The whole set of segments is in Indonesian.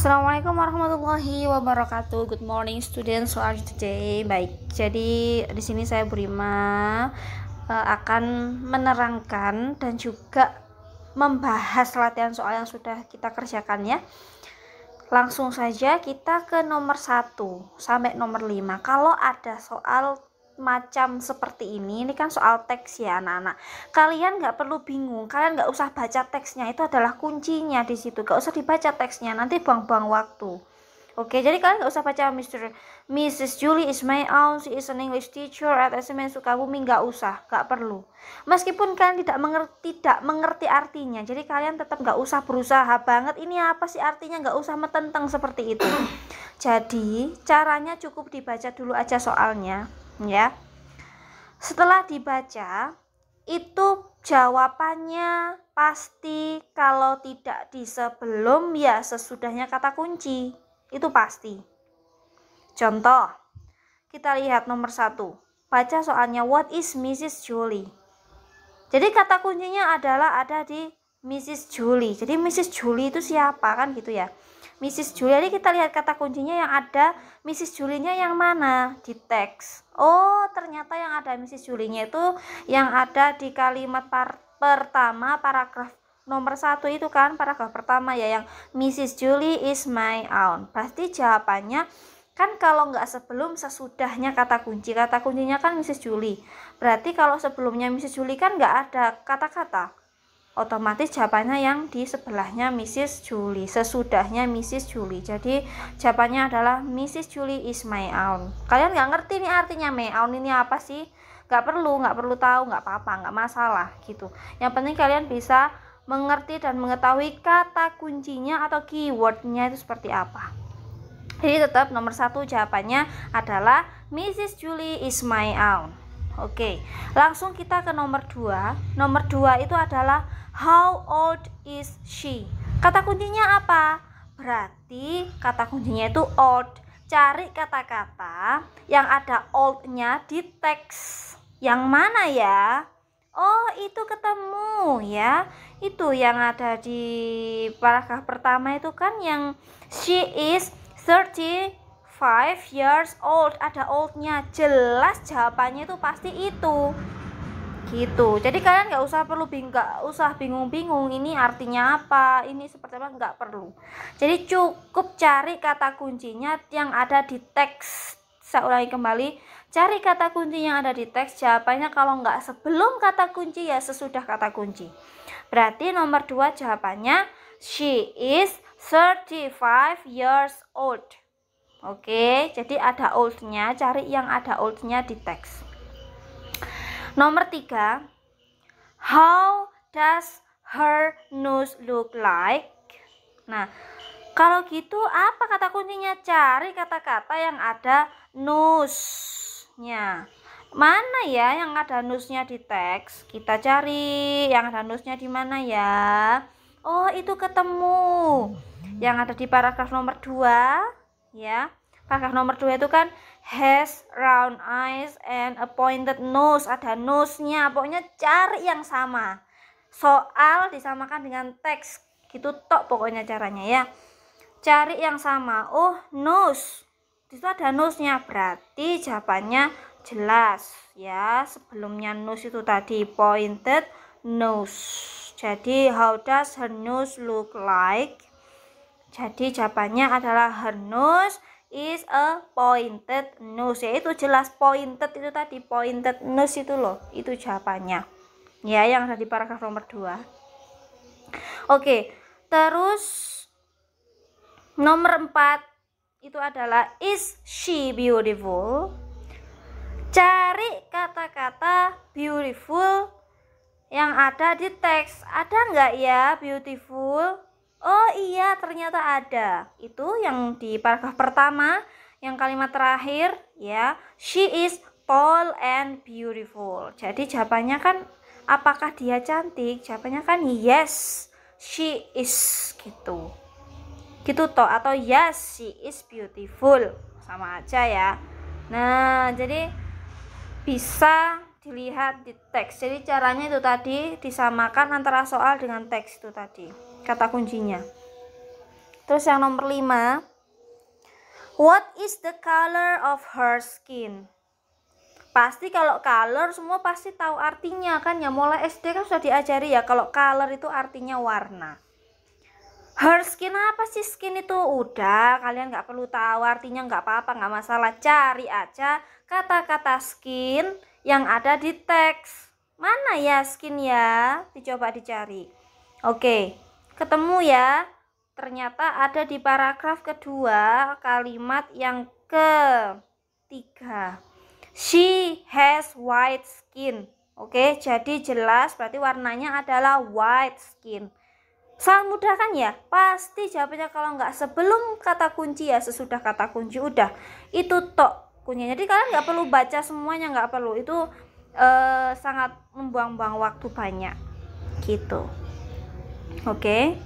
Assalamualaikum warahmatullahi wabarakatuh. Good morning students. So are you today? Baik. Jadi di sini saya Burima akan menerangkan dan juga membahas latihan soal yang sudah kita kerjakan ya. Langsung saja kita ke nomor 1 sampai nomor 5. Kalau ada soal macam seperti ini kan soal teks ya anak-anak. Kalian nggak perlu bingung, kalian nggak usah baca teksnya, itu adalah kuncinya di situ. Nggak usah dibaca teksnya, nanti buang-buang waktu. Oke, jadi kalian nggak usah baca Mrs. Julie is my aunt, she is an English teacher at SMA Sukabumi, nggak usah, nggak perlu. Meskipun kalian tidak mengerti artinya, jadi kalian tetap nggak usah berusaha banget ini apa sih artinya, nggak usah metenteng seperti itu. Jadi caranya cukup dibaca dulu aja soalnya ya. Setelah dibaca itu jawabannya pasti, kalau tidak di sebelum ya sesudahnya kata kunci, itu pasti. Contoh, kita lihat nomor 1, baca soalnya, what is Mrs. Julie. Jadi kata kuncinya adalah ada di Mrs. Julie. Jadi Mrs. Julie itu siapa kan gitu ya. Mrs. Julie, jadi kita lihat kata kuncinya yang ada Mrs. Julie-nya yang mana di teks. Oh, ternyata yang ada Mrs. Julie-nya itu yang ada di kalimat pertama paragraf nomor 1 itu kan, paragraf pertama ya, yang Mrs. Julie is my aunt. Pasti jawabannya kan kalau nggak sebelum sesudahnya kata kunci. Kata kuncinya kan Mrs. Julie. Berarti kalau sebelumnya Mrs. Julie kan nggak ada kata-kata, otomatis jawabannya yang di sebelahnya Mrs. Julie, sesudahnya Mrs. Julie. Jadi jawabannya adalah Mrs. Julie is my aunt. Kalian nggak ngerti nih artinya my aunt ini apa sih? Nggak perlu tahu, nggak apa-apa, nggak masalah gitu. Yang penting kalian bisa mengerti dan mengetahui kata kuncinya atau keywordnya itu seperti apa. Jadi tetap nomor 1 jawabannya adalah Mrs. Julie is my aunt. Oke, langsung kita ke nomor 2. Nomor 2 itu adalah how old is she. Kata kuncinya apa? Berarti kata kuncinya itu old. Cari kata-kata yang ada old-nya di teks. Yang mana ya? Oh, itu ketemu ya. Itu yang ada di paragraf pertama itu kan, yang she is 35 years old, ada old-nya, jelas jawabannya itu pasti itu gitu. Jadi kalian nggak usah bingung-bingung ini artinya apa, ini seperti apa, nggak perlu. Jadi cukup cari kata kuncinya yang ada di teks. Saya ulangi kembali, cari kata kunci yang ada di teks, jawabannya kalau nggak sebelum kata kunci ya sesudah kata kunci. Berarti nomor 2 jawabannya she is 35 years old. Oke, jadi ada old-nya, cari yang ada old-nya di teks. Nomor 3, how does her nose look like? Nah, kalau gitu apa kata kuncinya? Cari kata-kata yang ada nose-nya. Mana ya yang ada nose-nya di teks? Kita cari yang ada nose-nya di mana ya? Oh, itu ketemu. Yang ada di paragraf nomor 2 ya. Paragraf nomor 2 itu kan has round eyes and a pointed nose, ada nose-nya. Pokoknya cari yang sama. Soal disamakan dengan teks. Gitu tok pokoknya caranya ya. Cari yang sama. Oh, nose. Itu ada nose-nya, berarti jawabannya jelas ya. Sebelumnya nose itu tadi pointed nose. Jadi how does her nose look like? Jadi jawabannya adalah her nose is a pointed nose. Ya itu jelas pointed itu tadi, pointed nose itu loh, itu jawabannya. Ya, yang ada di paragraf nomor 2. Oke, terus nomor 4 itu adalah is she beautiful. Cari kata-kata beautiful yang ada di teks. Ada nggak ya beautiful? Oh iya, ternyata ada. Itu yang di paragraf pertama, yang kalimat terakhir ya, she is tall and beautiful. Jadi jawabannya kan apakah dia cantik? Jawabannya kan yes, she is gitu. Gitu toh, atau yes, she is beautiful. Sama aja ya. Nah, jadi bisa dilihat di teks. Jadi caranya itu tadi, disamakan antara soal dengan teks itu tadi, kata kuncinya. Terus yang nomor 5, what is the color of her skin? Pasti kalau color semua pasti tahu artinya kan ya, mulai SD kan sudah diajari ya kalau color itu artinya warna. Her skin apa sih skin itu? Udah, kalian nggak perlu tahu artinya, nggak apa-apa, nggak masalah. Cari aja kata-kata skin yang ada di teks. Mana ya skin ya? Dicoba dicari. Oke, ketemu ya. Ternyata ada di paragraf kedua, kalimat yang ketiga. She has white skin. Oke, jadi jelas berarti warnanya adalah white skin. Sangat mudah kan ya? Pasti jawabannya kalau nggak sebelum kata kunci ya sesudah kata kunci, udah itu tok kuncinya. Jadi kalian nggak perlu baca semuanya, nggak perlu, itu sangat membuang-buang waktu banyak gitu. Oke.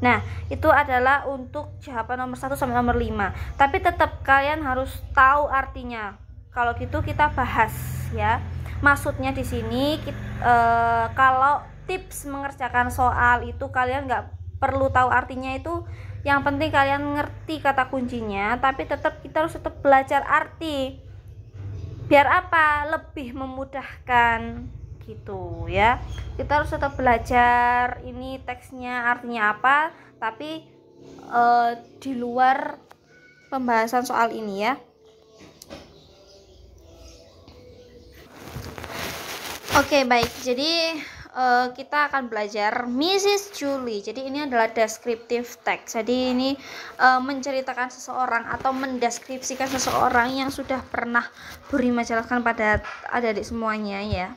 Nah itu adalah untuk jawaban nomor 1 sampai nomor 5, tapi tetap kalian harus tahu artinya. Kalau gitu kita bahas ya. Maksudnya di sini kalau tips mengerjakan soal itu kalian nggak perlu tahu artinya, itu yang penting kalian ngerti kata kuncinya, tapi kita harus tetap belajar arti biar apa, lebih memudahkan gitu ya. Kita harus tetap belajar ini teksnya artinya apa, tapi di luar pembahasan soal ini ya. Oke, baik. Jadi kita akan belajar Mrs. Julie. Jadi ini adalah descriptive text. Jadi ini menceritakan seseorang atau mendeskripsikan seseorang yang sudah pernah Burima jelaskan pada adik-adik semuanya ya.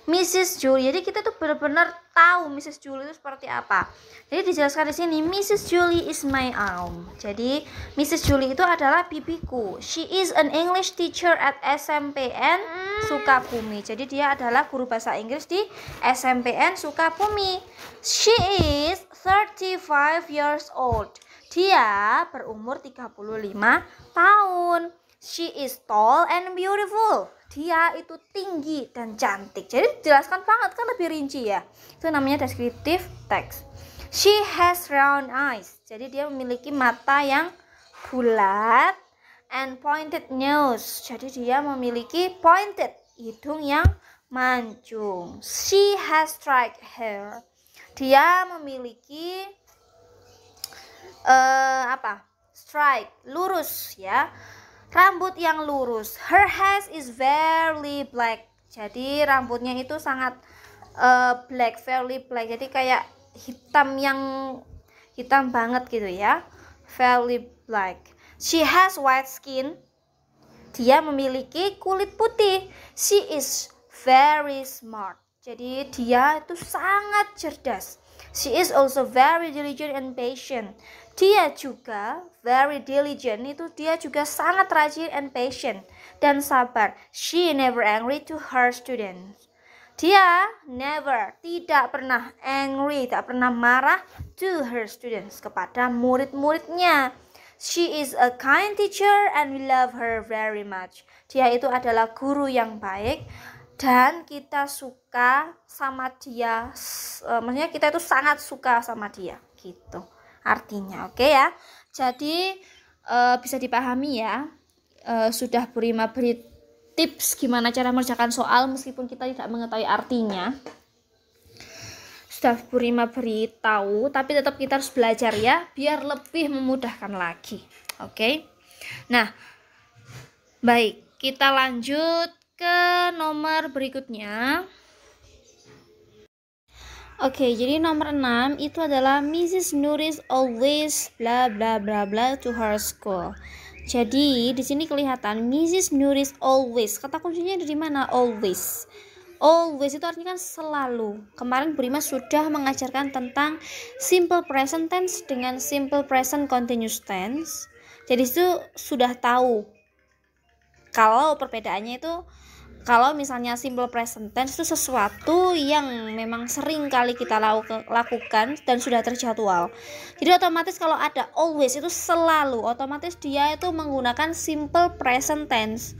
Mrs. Julie. Jadi kita tuh benar-benar tahu Mrs. Julie itu seperti apa. Jadi dijelaskan di sini, Mrs. Julie is my aunt. Jadi Mrs. Julie itu adalah bibiku. She is an English teacher at SMPN Sukabumi. Jadi dia adalah guru bahasa Inggris di SMPN Sukabumi. She is 35 years old. Dia berumur 35 tahun. She is tall and beautiful. Dia itu tinggi dan cantik. Jadi jelaskan banget kan, lebih rinci ya. Itu namanya descriptive text. She has round eyes. Jadi dia memiliki mata yang bulat, and pointed nose. Jadi dia memiliki pointed, hidung yang mancung. She has straight hair. Dia memiliki straight, lurus ya. Rambut yang lurus. Her hair is very black. Jadi rambutnya itu sangat black, very black. Jadi kayak hitam banget gitu ya. Very black. She has white skin. Dia memiliki kulit putih. She is very smart. Jadi dia itu sangat cerdas. She is also very diligent and patient. Dia juga very diligent, itu dia juga sangat rajin and patient dan sabar. She never angry to her students. Dia never, tidak pernah angry, tak pernah marah to her students, kepada murid-muridnya. She is a kind teacher and we love her very much. Dia itu adalah guru yang baik dan kita suka sama dia. Maksudnya kita itu sangat suka sama dia gitu artinya. Oke ya. Jadi bisa dipahami ya. Sudah Burima beri tips gimana cara mengerjakan soal meskipun kita tidak mengetahui artinya. Sudah Burima beri tahu, tapi tetap kita harus belajar ya, biar lebih memudahkan lagi. Oke. Nah, baik, kita lanjut ke nomor berikutnya. Oke, jadi nomor 6 itu adalah Mrs. Nuris always bla bla bla bla to her school. Jadi di sini kelihatan Mrs. Nuris always. Kata kuncinya ada di mana? Always. Always itu artinya kan selalu. Kemarin Burima sudah mengajarkan tentang simple present tense dengan simple present continuous tense. Jadi itu sudah tahu kalau perbedaannya itu, kalau misalnya simple present tense itu sesuatu yang memang sering kali kita lakukan dan sudah terjadwal. Jadi otomatis kalau ada always itu selalu, otomatis dia itu menggunakan simple present tense.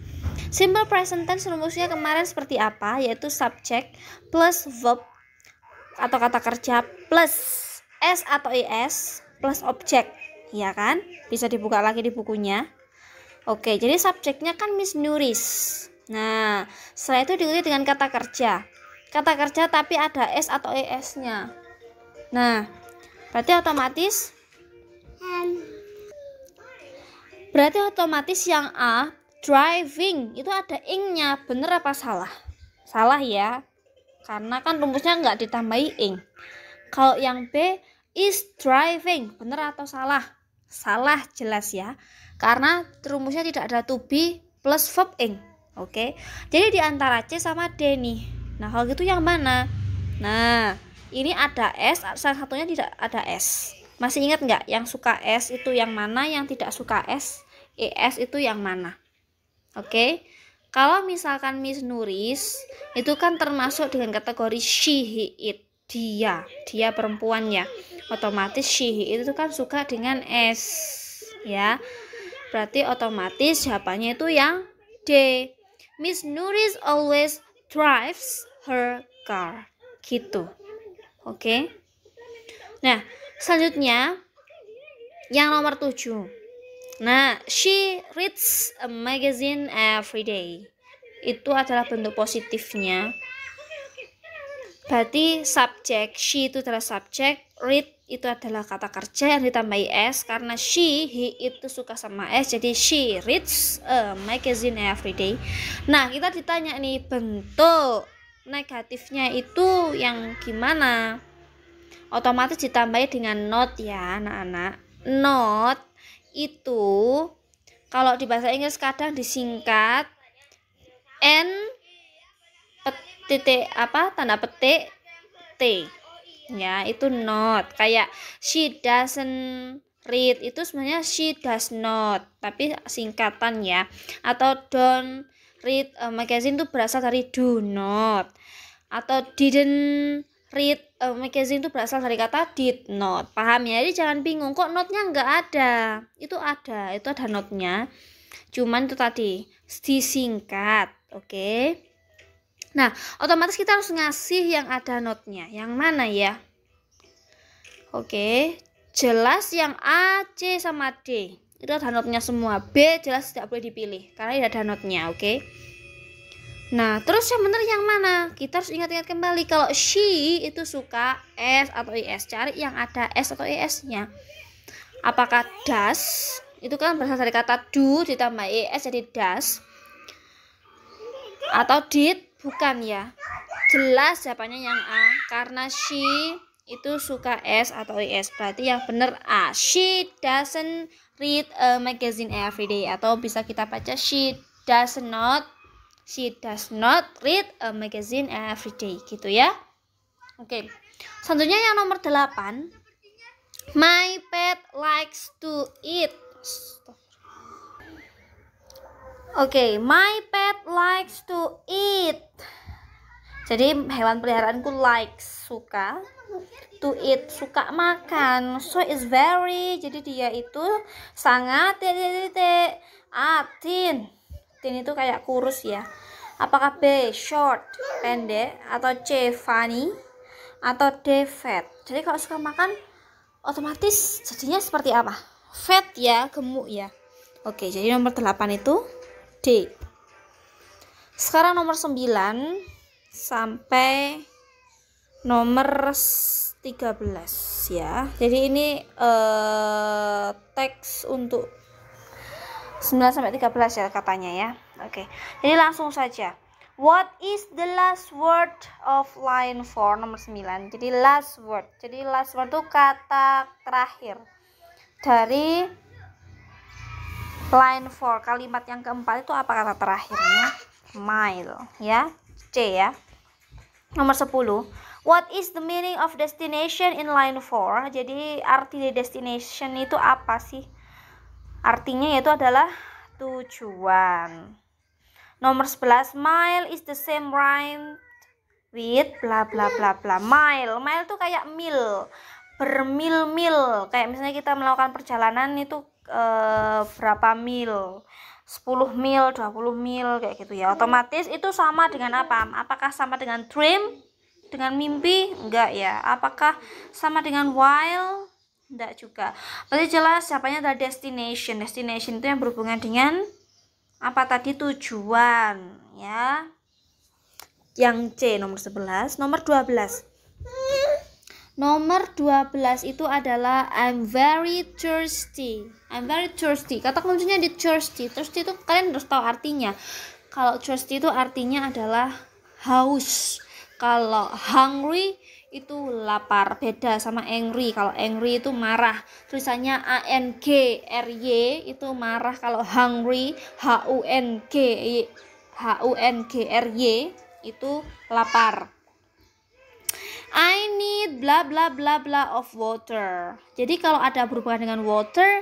Simple present tense rumusnya kemarin seperti apa? Yaitu subject plus verb atau kata kerja plus s atau es plus objek. ya kan? Bisa dibuka lagi di bukunya. Oke, jadi subjeknya kan Miss Nuris. Nah, setelah itu diikuti dengan kata kerja. Kata kerja tapi ada S atau ES-nya. Nah, berarti otomatis yang A, driving, itu ada ing-nya. Bener apa salah? Salah ya, karena kan rumusnya nggak ditambahi ing. Kalau yang B, is driving, bener atau salah? Salah jelas ya, karena rumusnya tidak ada to be plus verb ing. Oke, jadi di antara C sama D nih. Nah, kalau gitu yang mana? Nah, ini ada S, salah satunya tidak ada S. Masih ingat nggak yang suka S itu yang mana, yang tidak suka S, ES itu yang mana? Oke, kalau misalkan Miss Nuris itu kan termasuk dengan kategori she, he, it, dia perempuan ya, otomatis she, he, it itu kan suka dengan S ya, berarti otomatis jawabannya itu yang D. Miss Nuris always drives her car gitu. Oke. Nah, selanjutnya yang nomor 7. Nah, she reads a magazine every day. Itu adalah bentuk positifnya. Berarti subjek, she itu adalah subjek, read itu adalah kata kerja yang ditambahi S, karena she, he itu suka sama S, jadi she reads a magazine every day. Nah, kita ditanya nih bentuk negatifnya itu yang gimana? Otomatis ditambahi dengan not ya anak-anak. Not itu kalau di bahasa Inggris kadang disingkat N titik tanda petik T ya, itu not. Kayak she doesn't read itu sebenarnya she does not, tapi singkatan ya. Atau don't read a magazine itu berasal dari do not. Atau didn't read a magazine itu berasal dari kata did not. Paham ya? Jadi jangan bingung kok notnya nggak ada. Itu ada notnya. Cuman itu tadi disingkat. Oke. Nah, otomatis kita harus ngasih yang ada notnya. Yang mana ya? Oke. Jelas yang A, C sama D itu ada notnya semua. B jelas tidak boleh dipilih karena tidak ada notnya. Oke. Nah, terus yang benar yang mana? Kita harus ingat-ingat kembali kalau she itu suka S atau IS. Cari yang ada S atau IS-nya. Apakah does? Itu kan berasal dari kata do ditambah IS jadi does. Atau did? Bukan ya. Jelas jawabannya yang A karena she itu suka S atau IS. Berarti yang benar A. She doesn't read a magazine every day. Atau bisa kita baca she does not read a magazine every day gitu ya. Oke. Selanjutnya yang nomor 8. My pet likes to eat. Oke, my pet likes to eat. Jadi hewan peliharaanku likes, suka, to eat, suka makan. So is very, jadi dia itu sangat tin. Tin itu kayak kurus ya. Apakah B short, pendek, atau C funny, atau D fat? Jadi kalau suka makan otomatis jadinya seperti apa? Fat ya, gemuk ya. Oke, jadi nomor 8 itu D. Sekarang nomor 9 sampai nomor 13 ya. Jadi ini teks untuk 9 sampai 13 ya katanya ya. Oke. Jadi langsung saja. What is the last word of line 4 nomor 9? Jadi last word. Jadi last word itu kata terakhir dari line 4. Kalimat yang keempat itu apa kata terakhirnya? Mile ya. C ya. Nomor 10. What is the meaning of destination in line 4? Jadi arti dari destination itu apa sih? Artinya yaitu adalah tujuan. Nomor 11. Mile is the same rhyme with bla bla bla bla. Mile itu kayak mil, bermil-mil. Kayak misalnya kita melakukan perjalanan itu berapa mil, 10 mil, 20 mil kayak gitu ya. Otomatis itu sama dengan apa? Apakah sama dengan dream, dengan mimpi? Enggak ya. Apakah sama dengan while? Enggak juga. Berarti jelas jawabannya adalah destination. Destination itu yang berhubungan dengan apa tadi? Tujuan, ya. Yang C nomor 11. Nomor 12. Nomor 12 itu adalah I'm very thirsty. I'm very thirsty. Kata kuncinya di thirsty. Thirsty itu kalian harus tahu artinya. Kalau thirsty itu artinya adalah haus. Kalau hungry itu lapar. Beda sama angry. Kalau angry itu marah. Tulisannya ANGRY itu marah. Kalau hungry HUNGRY itu lapar. I need bla bla bla bla of water. Jadi kalau ada berhubungan dengan water,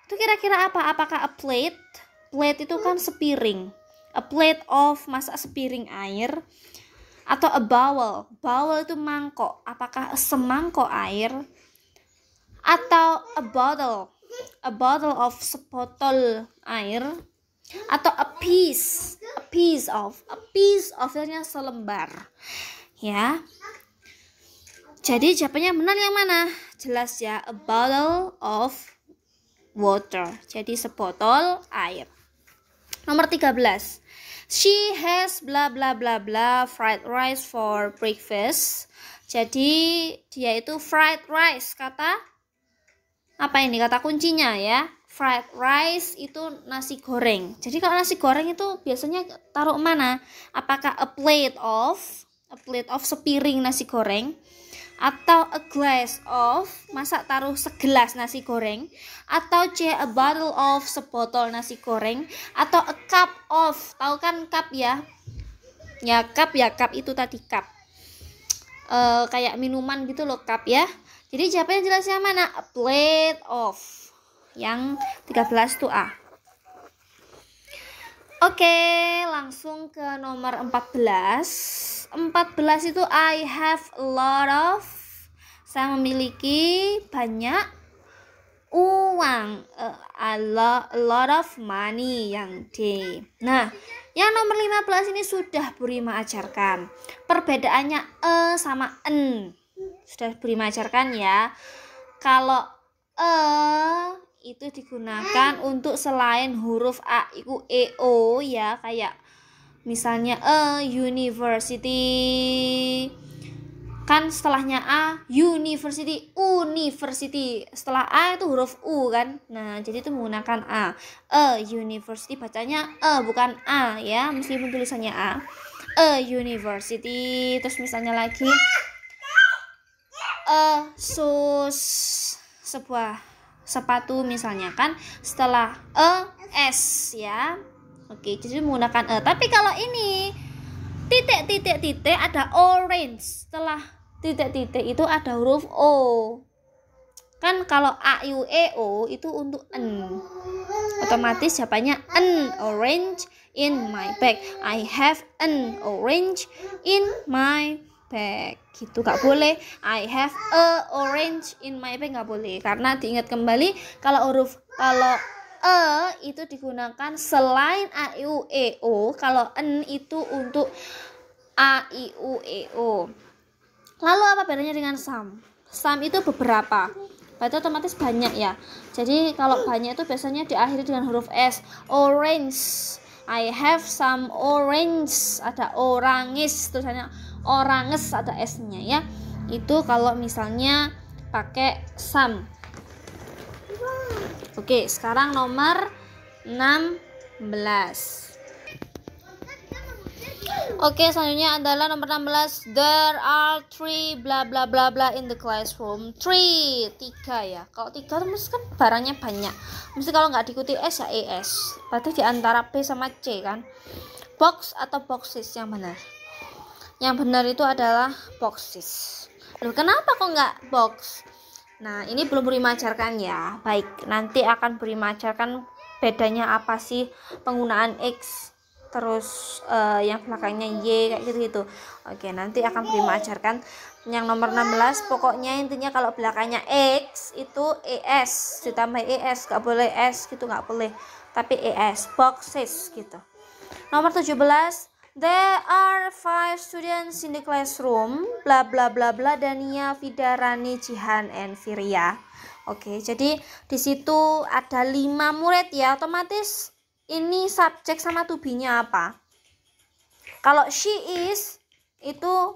itu kira-kira apa? Apakah a plate? Plate itu kan sepiring. A plate of, masak sepiring air. Atau a bowl. Bowl itu mangkok. Apakah semangkok air? Atau a bottle. A bottle of sebotol air. Atau a piece. A piece of. A piece of artinya selembar. Ya. Jadi jawabannya benar yang mana? Jelas ya, a bottle of water. Jadi sebotol air. Nomor 13. She has bla bla bla bla fried rice for breakfast. Jadi dia itu fried rice. Kata apa ini? Kata kuncinya ya. Fried rice itu nasi goreng. Jadi kalau nasi goreng itu biasanya taruh mana? Apakah a plate of sepiring nasi goreng? Atau a glass of, masa taruh segelas nasi goreng? Atau C, a bottle of, sebotol nasi goreng? Atau a cup of, tahu kan cup ya? Ya cup itu tadi cup. Kayak minuman gitu loh cup ya. Jadi jawabannya jelas yang mana? A plate of. Yang 13 itu A. Oke, langsung ke nomor 14. 14 itu I have a lot of. Saya memiliki banyak uang. A lot of money yang D. Nah, yang nomor 15 ini sudah Burima ajarkan. Perbedaannya sama N. Sudah Burima ajarkan ya. Kalau itu digunakan untuk selain huruf A, I, U, E, O ya, kayak misalnya university, kan setelahnya A university, setelah A itu huruf U kan. Nah jadi itu menggunakan A university, bacanya bukan A ya, meskipun tulisannya A university. Terus misalnya lagi sebuah sepatu misalnya kan, setelah S ya. Oke, jadi menggunakan tapi kalau ini titik ada orange, setelah titik itu ada huruf O kan. Kalau A, I, U, E, O itu untuk N, otomatis jawabannya N, orange in my bag. I have an orange in my bag gitu, gak boleh I have a orange in my bag, gak boleh, karena diingat kembali kalau itu digunakan selain A, I, U, E, O. Kalau N itu untuk A, I, U, E, O. Lalu apa bedanya dengan some? Some itu beberapa, berarti otomatis banyak ya. Jadi kalau banyak itu biasanya diakhiri dengan huruf S. Orange, I have some orange, ada oranges, tulisannya oranges, ada S-nya ya. Itu kalau misalnya pakai some. Oke, sekarang nomor 16. Oke, selanjutnya adalah nomor 16. There are 3 bla bla bla bla in the classroom. 3 ya. Kalau 3 itu mesti kan barangnya banyak. Mesti kalau nggak diikuti S ya ES. Berarti di antara B sama C kan. Box atau boxes yang benar? Yang benar itu adalah boxes. Loh, kenapa kok nggak box? Nah, ini belum Burima ajarkan ya. Baik, nanti akan Burima ajarkan bedanya apa sih penggunaan X, terus yang belakangnya Y kayak gitu. Oke, nanti akan Burima ajarkan. Yang nomor 16, pokoknya intinya kalau belakangnya X itu ES, ditambah ES, gak boleh S gitu, gak boleh, tapi ES, boxes gitu. Nomor 17, there are 5 students in the classroom, bla bla bla bla, Dania, Vida, Rani, Jihan, and Virya. Oke, jadi di situ ada 5 murid ya, otomatis ini subjek sama to be-nya apa? Kalau she is itu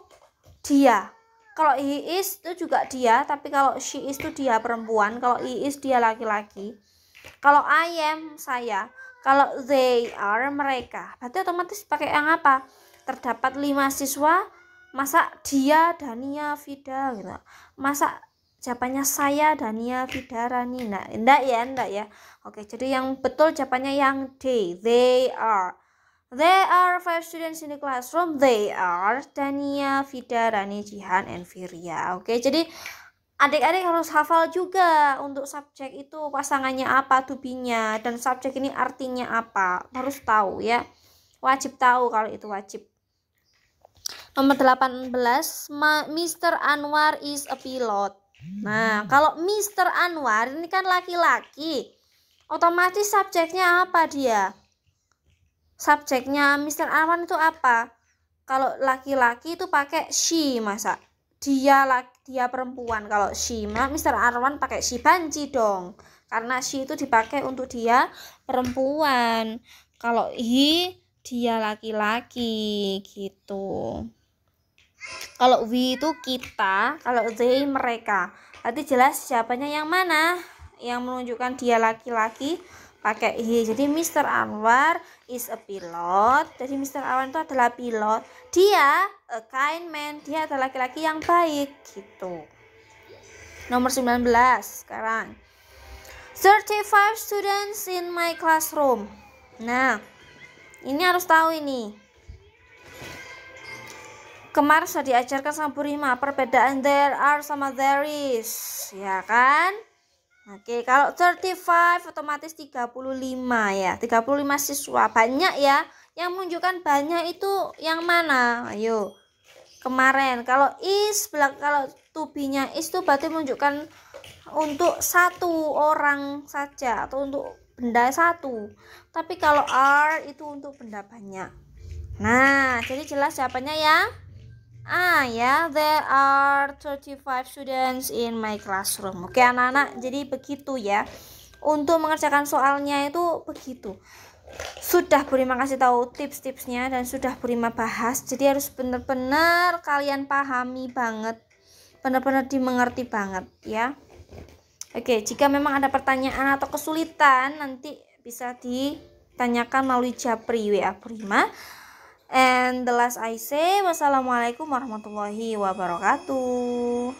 dia, kalau he is itu juga dia, tapi kalau she is itu dia perempuan, kalau he is dia laki-laki. Kalau I am saya, kalau they are mereka. Berarti otomatis pakai yang apa? Terdapat 5 siswa, masa dia, Dania, Vida gitu. Masa jawabannya saya, Dania, Vida, Rani. Nah, enggak ya. Oke, jadi yang betul jawabannya yang they are. There are 5 students in the classroom. They are Dania, Vida, Rani, Jihan, and Virya. Oke, jadi adik-adik harus hafal juga untuk subjek itu pasangannya apa, to be-nya, dan subjek ini artinya apa. Harus tahu ya. Wajib tahu kalau itu wajib. Nomor 18, Mr. Anwar is a pilot. Nah, kalau Mr. Anwar ini kan laki-laki. Otomatis subjeknya apa dia? Subjeknya Mr. Anwar itu apa? Kalau laki-laki itu pakai she, masa dia perempuan. Kalau she, Mr. Anwar pakai she banci dong, karena she itu dipakai untuk dia perempuan. Kalau he dia laki-laki gitu. Kalau we itu kita, kalau they mereka. Berarti jelas jawabannya yang mana? Yang menunjukkan dia laki-laki pakai he. Jadi Mr. Anwar is a pilot. Jadi Mr. Anwar itu adalah pilot. Dia a kind man, dia adalah laki-laki yang baik gitu. Nomor 19 sekarang. 35 students in my classroom. Nah, ini harus tahu ini. Kemarin sudah diajarkan sama Bu Rima perbedaan there are sama there is, ya kan? Oke, kalau 35 otomatis 35 ya. 35 siswa. Banyak ya. Yang menunjukkan banyak itu yang mana? Ayo. Kemarin kalau is, kalau to be-nya is itu berarti menunjukkan untuk satu orang saja atau untuk benda satu. Tapi kalau are itu untuk benda banyak. Nah, jadi jelas jawabannya ya. Ya, there are 35 students in my classroom. Oke anak-anak, jadi begitu ya. Untuk mengerjakan soalnya itu begitu. Sudah Bu Rima kasih tahu tips-tipsnya dan sudah Bu Rima bahas. Jadi harus benar-benar kalian pahami banget. Benar-benar dimengerti banget ya. Oke, jika memang ada pertanyaan atau kesulitan nanti bisa ditanyakan melalui Japri WA Bu Rima. And the last I say, wassalamualaikum warahmatullahi wabarakatuh.